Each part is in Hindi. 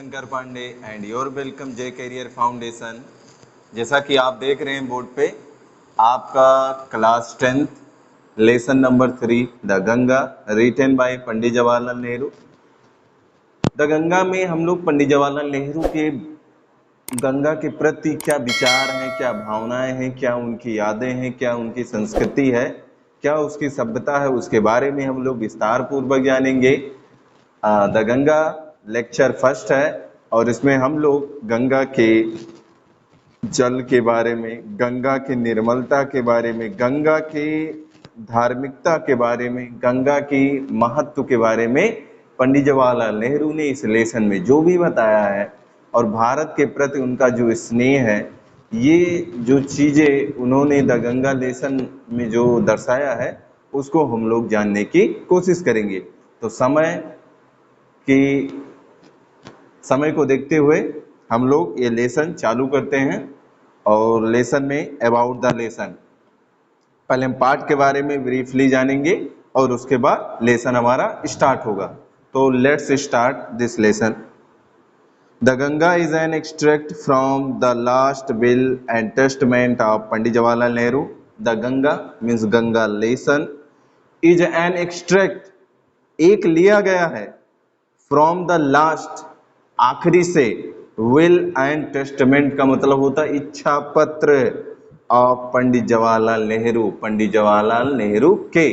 Shankar Pandey and your welcome J career foundation. जैसा कि आप देख रहे हैं बोर्ड पे, आपका class 10th lesson number 3 the Ganga written by Pandit Jawaharlal Nehru. The Ganga में हम लोग पंडित जवाहरलाल नेहरू के गंगा के प्रति क्या विचार हैं, क्या भावनाएं हैं, क्या उनकी यादें हैं, क्या उनकी संस्कृति है, क्या उसकी सभ्यता है, उसके बारे में हम लोग विस्तार पूर्वक जानेंगे। द गंगा लेक्चर फर्स्ट है और इसमें हम लोग गंगा के जल के बारे में, गंगा की निर्मलता के बारे में, गंगा की धार्मिकता के बारे में, गंगा की महत्व के बारे में पंडित जवाहरलाल नेहरू ने इस लेसन में जो भी बताया है और भारत के प्रति उनका जो स्नेह है, ये जो चीज़ें उन्होंने द गंगा लेसन में जो दर्शाया है उसको हम लोग जानने की कोशिश करेंगे। तो समय को देखते हुए हम लोग ये लेसन चालू करते हैं। और लेसन में अबाउट द लेसन, पहले हम पाठ के बारे में ब्रीफली जानेंगे और उसके बाद लेसन हमारा स्टार्ट होगा। तो let's start this lesson. The Ganga is an extract from the last will and testament of Pandit Jawaharlal Nehru. The Ganga means Ganga lesson is an extract, एक लिया गया है, फ्रॉम द लास्ट, आखिरी से, विल एंड टेस्टमेंट का मतलब होता है इच्छा पत्र ऑफ पंडित जवाहरलाल नेहरू, पंडित जवाहरलाल नेहरू के,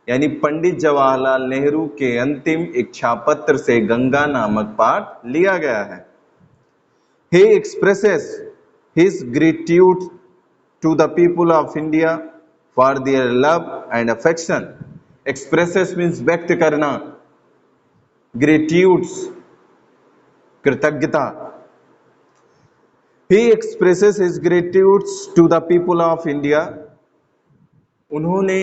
यानी पंडित जवाहरलाल नेहरू के अंतिम इच्छा पत्र से गंगा नामक पाठ लिया गया है। He expresses his gratitude to the people of India for their love and affection. Expresses means व्यक्त करना, gratitude कृतज्ञता। He expresses his gratitude to the people of India. उन्होंने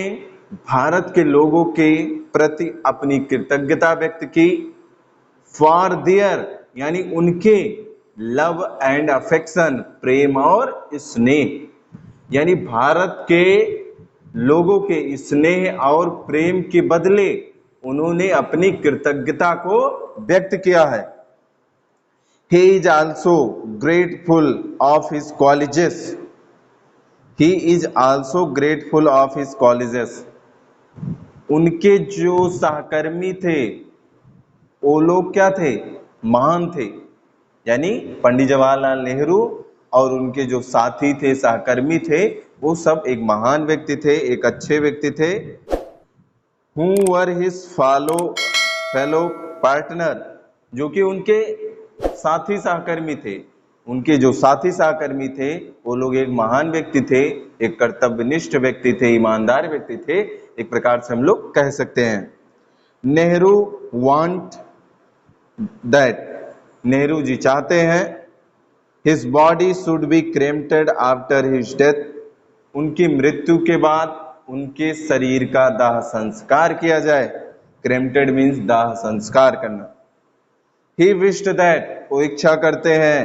भारत के लोगों के प्रति अपनी कृतज्ञता व्यक्त की। फॉर देयर यानी उनके, लव एंड अफेक्शन प्रेम और स्नेह, यानी भारत के लोगों के स्नेह और प्रेम के बदले उन्होंने अपनी कृतज्ञता को व्यक्त किया है। He is also grateful of his colleges. He is also grateful of his colleges. उनके जो सहकर्मी थे वो लोग क्या थे? महान थे, यानी पंडित जवाहरलाल नेहरू और उनके जो साथी थे, सहकर्मी थे, वो सब एक महान व्यक्ति थे, एक अच्छे व्यक्ति थे। Who were his fellow partner, जो कि उनके साथी सहकर्मी थे। उनके जो साथी सहकर्मी थे वो लोग एक महान व्यक्ति थे, एक कर्तव्यनिष्ठ व्यक्ति थे, ईमानदार व्यक्ति थे, एक प्रकार से हम लोग कह सकते हैं। नेहरू वांट दैट, नेहरू जी चाहते हैं, his body should be cremated after his death, उनकी मृत्यु के बाद उनके शरीर का दाह संस्कार किया जाए। क्रेमेटेड मीन्स दाह संस्कार करना। He wished that, वो इच्छा करते हैं,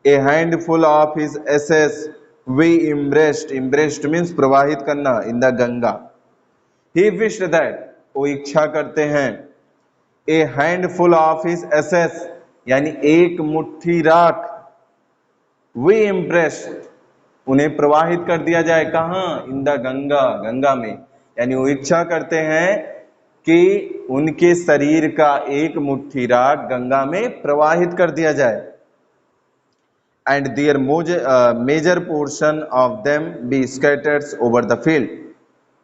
a handful of his ashes we embraced means प्रवाहित करना, in the Ganga. He wished that, वो इच्छा करते हैं, a handful of his ashes यानी एक मुट्ठी राख, we embraced उन्हें प्रवाहित कर दिया जाए, कहाँ? इन द गंगा, गंगा में, यानी वो इच्छा करते हैं कि उनके शरीर का एक मुट्ठी राख गंगा में प्रवाहित कर दिया जाए। And their major portion of them be scattered over the field,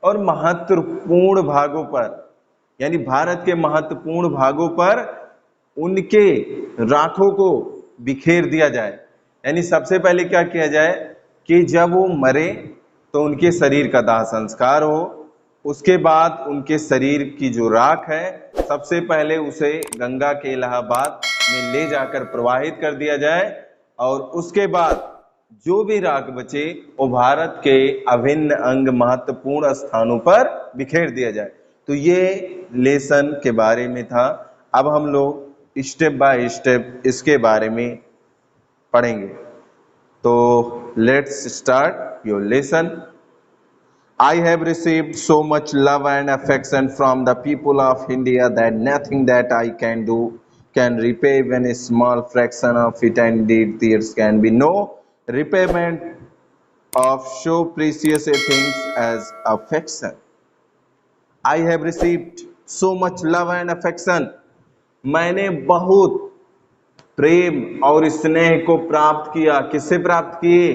और महत्वपूर्ण भागों पर, यानी भारत के महत्वपूर्ण भागों पर उनके राखों को बिखेर दिया जाए। यानी सबसे पहले क्या किया जाए कि जब वो मरे तो उनके शरीर का दाह संस्कार हो, उसके बाद उनके शरीर की जो राख है सबसे पहले उसे गंगा के इलाहाबाद में ले जाकर प्रवाहित कर दिया जाए, और उसके बाद जो भी राख बचे वो भारत के अभिन्न अंग महत्वपूर्ण स्थानों पर बिखेर दिया जाए। तो ये लेसन के बारे में था। अब हम लोग स्टेप बाय स्टेप इसके बारे में पढ़ेंगे। तो let's start your lesson. I have received so much love and affection from the people of India that nothing that I can do can repay even a small fraction of it, and indeed there can be no repayment of so precious a things as affection. I have received so much love and affection. मैंने बहुत प्रेम और स्नेह को प्राप्त किया। किससे प्राप्त किए?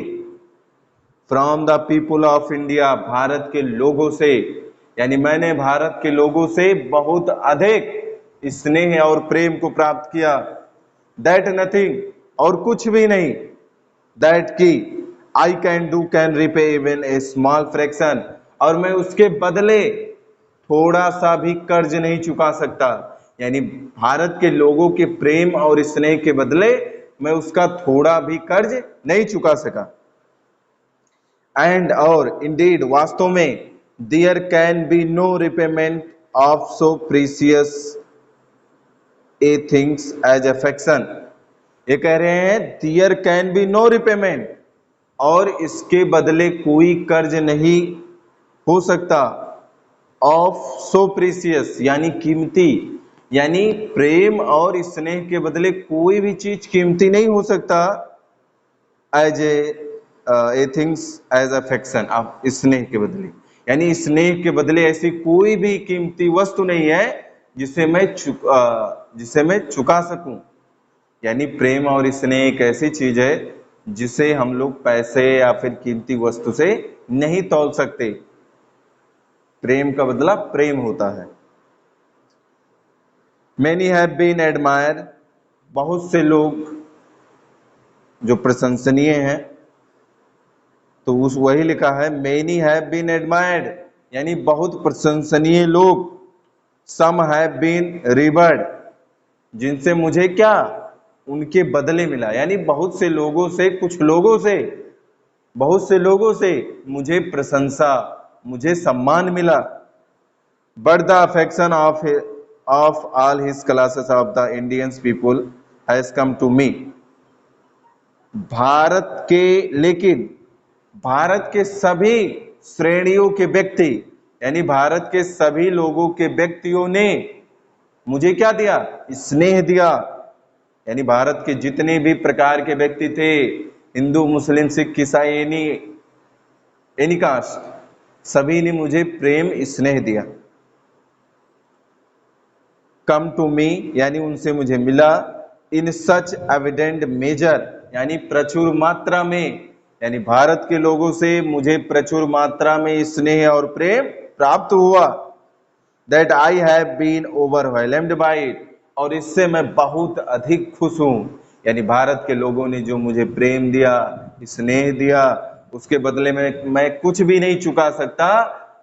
From the people of India, Bharat के लोगों से। यानी मैंने भारत के लोगों से बहुत अधिक स्नेह और प्रेम को प्राप्त किया। दैट नथिंग, और कुछ भी नहीं, दैट की I can do can repay even a small fraction, और मैं उसके बदले थोड़ा सा भी कर्ज नहीं चुका सकता। यानी भारत के लोगों के प्रेम और स्नेह के बदले मैं उसका थोड़ा भी कर्ज नहीं चुका सका। एंड और इंडीड, वास्तव में, there can be no repayment of so precious a things as affection. ये कह रहे हैं there can be no repayment, और इसके बदले कोई कर्ज नहीं हो सकता, ऑफ सो प्रीसियस यानी कीमती, यानी प्रेम और स्नेह के बदले कोई भी चीज कीमती नहीं हो सकता, as a things as affection, आप स्नेह के बदले, यानी स्नेह के बदले ऐसी कोई भी कीमती वस्तु नहीं है जिसे मैं चुका सकूं। यानी प्रेम और स्नेह एक ऐसी चीज है जिसे हम लोग पैसे या फिर कीमती वस्तु से नहीं तौल सकते। प्रेम का बदला प्रेम होता है। Many have been admired, बहुत से लोग जो प्रशंसनीय हैं, तो उस वही लिखा है many have been admired, यानी बहुत प्रशंसनीय लोग। Some have been revered, जिनसे मुझे क्या, उनके बदले मिला। यानी बहुत से लोगों से, कुछ लोगों से, बहुत से लोगों से मुझे प्रशंसा, मुझे सम्मान मिला। But the affection of all his classes of the Indian people has come to me. लेकिन भारत के सभी श्रेणियों के व्यक्ति, यानी भारत के सभी लोगों के व्यक्तियों ने मुझे क्या दिया? स्नेह दिया। यानी भारत के जितने भी प्रकार के व्यक्ति थे, हिंदू, मुस्लिम, सिख, ईसाई, एनी कास्ट, सभी ने मुझे प्रेम स्नेह दिया। कम टू मी, यानी उनसे मुझे मिला। इन सच एविडेंट मेजर, यानी प्रचुर मात्रा में, यानी भारत के लोगों से मुझे प्रचुर मात्रा में स्नेह और प्रेम प्राप्त हुआ। That I have been overwhelmed by it, और इससे मैं बहुत अधिक खुश हूं। यानी भारत के लोगों ने जो मुझे प्रेम दिया, स्नेह दिया, उसके बदले में मैं कुछ भी नहीं चुका सकता।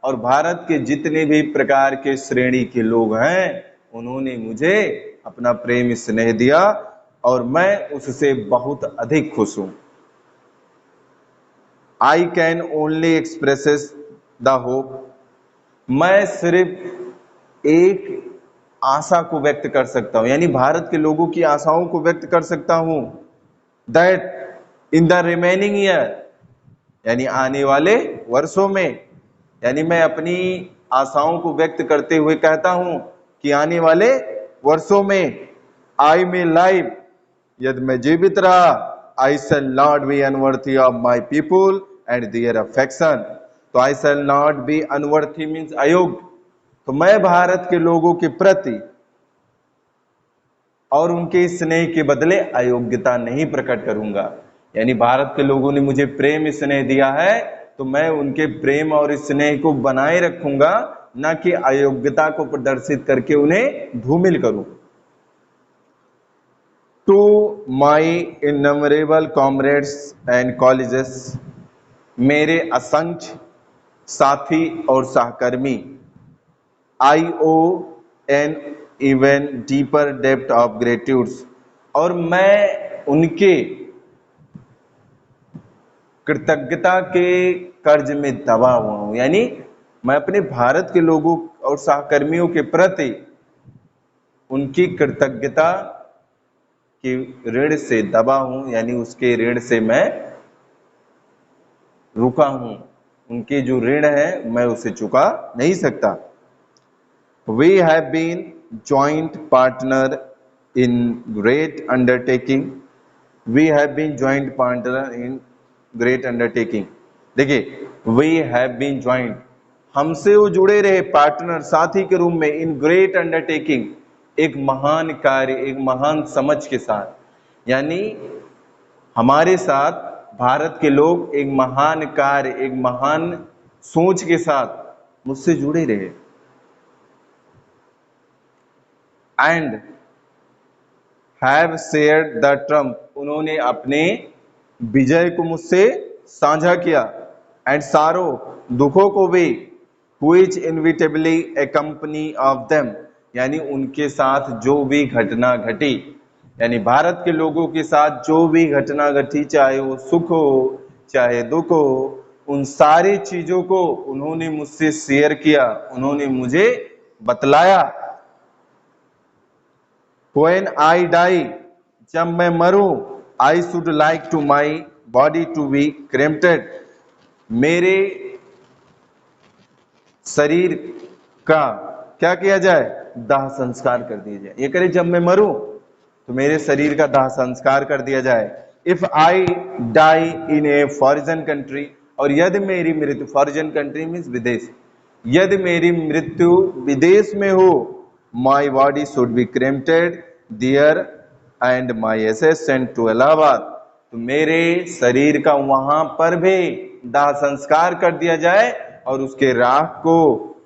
और भारत के जितने भी प्रकार के श्रेणी के लोग हैं, उन्होंने मुझे अपना प्रेम स्नेह दिया, और मैं उससे बहुत अधिक खुश हूं। I can only expresses the hope, मैं सिर्फ एक आशा को व्यक्त कर सकता हूं, यानी भारत के लोगों की आशाओं को व्यक्त कर सकता हूं। That in the remaining year, यानी आने वाले वर्षों में, यानी मैं अपनी आशाओं को व्यक्त करते हुए कहता हूं कि आने वाले वर्षों में, आई मे लाइव, यदि मैं जीवित रहा, I shall not be unworthy of my people and their affection. तो I shall not be unworthy means अयोग्य, तो मैं भारत के लोगों के प्रति और उनके स्नेह के बदले अयोग्यता नहीं प्रकट करूंगा। यानी भारत के लोगों ने मुझे प्रेम स्नेह दिया है, तो मैं उनके प्रेम और स्नेह को बनाए रखूंगा, ना कि अयोग्यता को प्रदर्शित करके उन्हें धूमिल करूं। To my innumerable comrades and colleges, मेरे असंख्य साथी और सहकर्मी, I owe an even deeper depth of gratitudes, और मैं उनके कृतज्ञता के कर्ज में दबा हुआ हूं। यानी मैं अपने भारत के लोगों और सहकर्मियों के प्रति उनकी कृतज्ञता के ऋण से दबा हूं, यानी उसके ऋण से मैं रुका हूं। उनके जो ऋण है मैं उसे चुका नहीं सकता। We have been joint partner in great undertaking. We have been joint partner in great undertaking. देखिए, we have been joined, हमसे वो जुड़े रहे पार्टनर, साथी के रूप में, इन ग्रेट अंडरटेकिंग, एक महान कार्य, एक महान समझ के साथ। यानी हमारे साथ भारत के लोग एक महान कार्य, एक महान सोच के साथ मुझसे जुड़े रहे। And have shared the Trump, उन्होंने अपने विजय को मुझसे साझा किया। एंड सारो, दुखों को भी, which inevitably a company of them, यानी उनके साथ जो भी घटना घटी, यानी भारत के लोगों के साथ जो भी घटना घटी, चाहे वो सुख हो चाहे दुख हो, उन सारी चीजों को उन्होंने मुझसे शेयर किया, उन्होंने मुझे बतलाया। When I die, जब मैं मरूं, I should like to my body to be cremated, मेरे शरीर का क्या किया जाए, दाह संस्कार कर दिया जाए। ये करे, जब मैं मरूं तो मेरे शरीर का दाह संस्कार कर दिया जाए। If I die in a foreign country, और यदि मेरी मृत्यु, फॉरेन कंट्री मीन्स विदेश, यदि मेरी मृत्यु विदेश में हो, my body should be cremated there and my ashes sent to Allahabad, तो मेरे शरीर का वहां पर भी दाह संस्कार कर दिया जाए और उसके राख को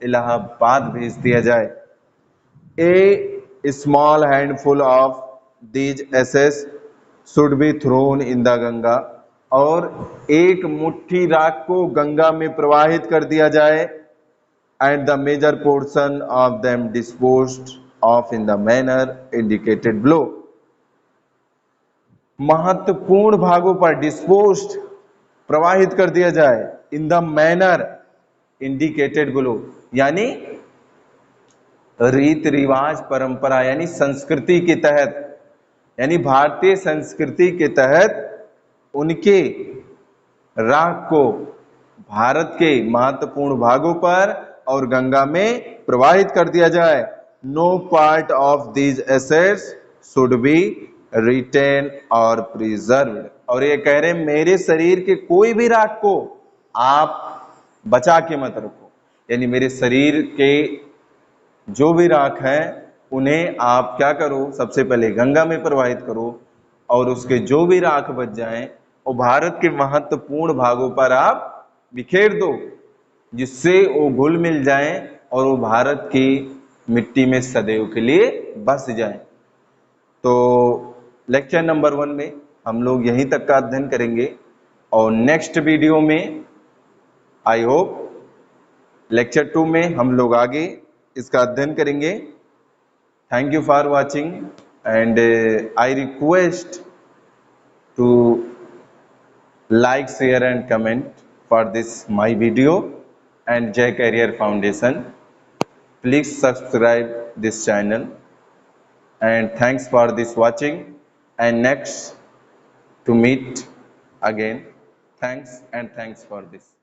इलाहाबाद भेज दिया जाए। A small handful of these ashes should be thrown in the Ganga, और एक मुट्ठी राख को गंगा में प्रवाहित कर दिया जाए। And the major portion of them disposed of in the manner indicated below, महत्वपूर्ण भागों पर डिस्पोज्ड, प्रवाहित कर दिया जाए, in the manner indicated below, यानी रीत रिवाज परंपरा, यानी संस्कृति के तहत, यानी भारतीय संस्कृति के तहत उनके राख को भारत के महत्वपूर्ण भागों पर और गंगा में प्रवाहित कर दिया जाए। No part of these assets should be retained और प्रिजर्व्ड, और ये कह रहे मेरे शरीर के कोई भी राख को आप बचा के मत रखो, यानी मेरे शरीर के जो भी राख है उन्हें आप क्या करो, सबसे पहले गंगा में प्रवाहित करो, और उसके जो भी राख बच जाएं और भारत के महत्वपूर्ण भागों पर आप बिखेर दो, जिससे वो घुल मिल जाएं और वो भारत की मिट्टी में सदैव के लिए बस जाएं। तो लेक्चर नंबर 1 में हम लोग यहीं तक का अध्ययन करेंगे, और नेक्स्ट वीडियो में आई होप लेक्चर 2 में हम लोग आगे इसका अध्ययन करेंगे। Thank you for watching, and I request to like, share and comment for this my video and Jai Career Foundation. Please subscribe this channel, and thanks for this watching, and next to meet again. Thanks, and thanks for this.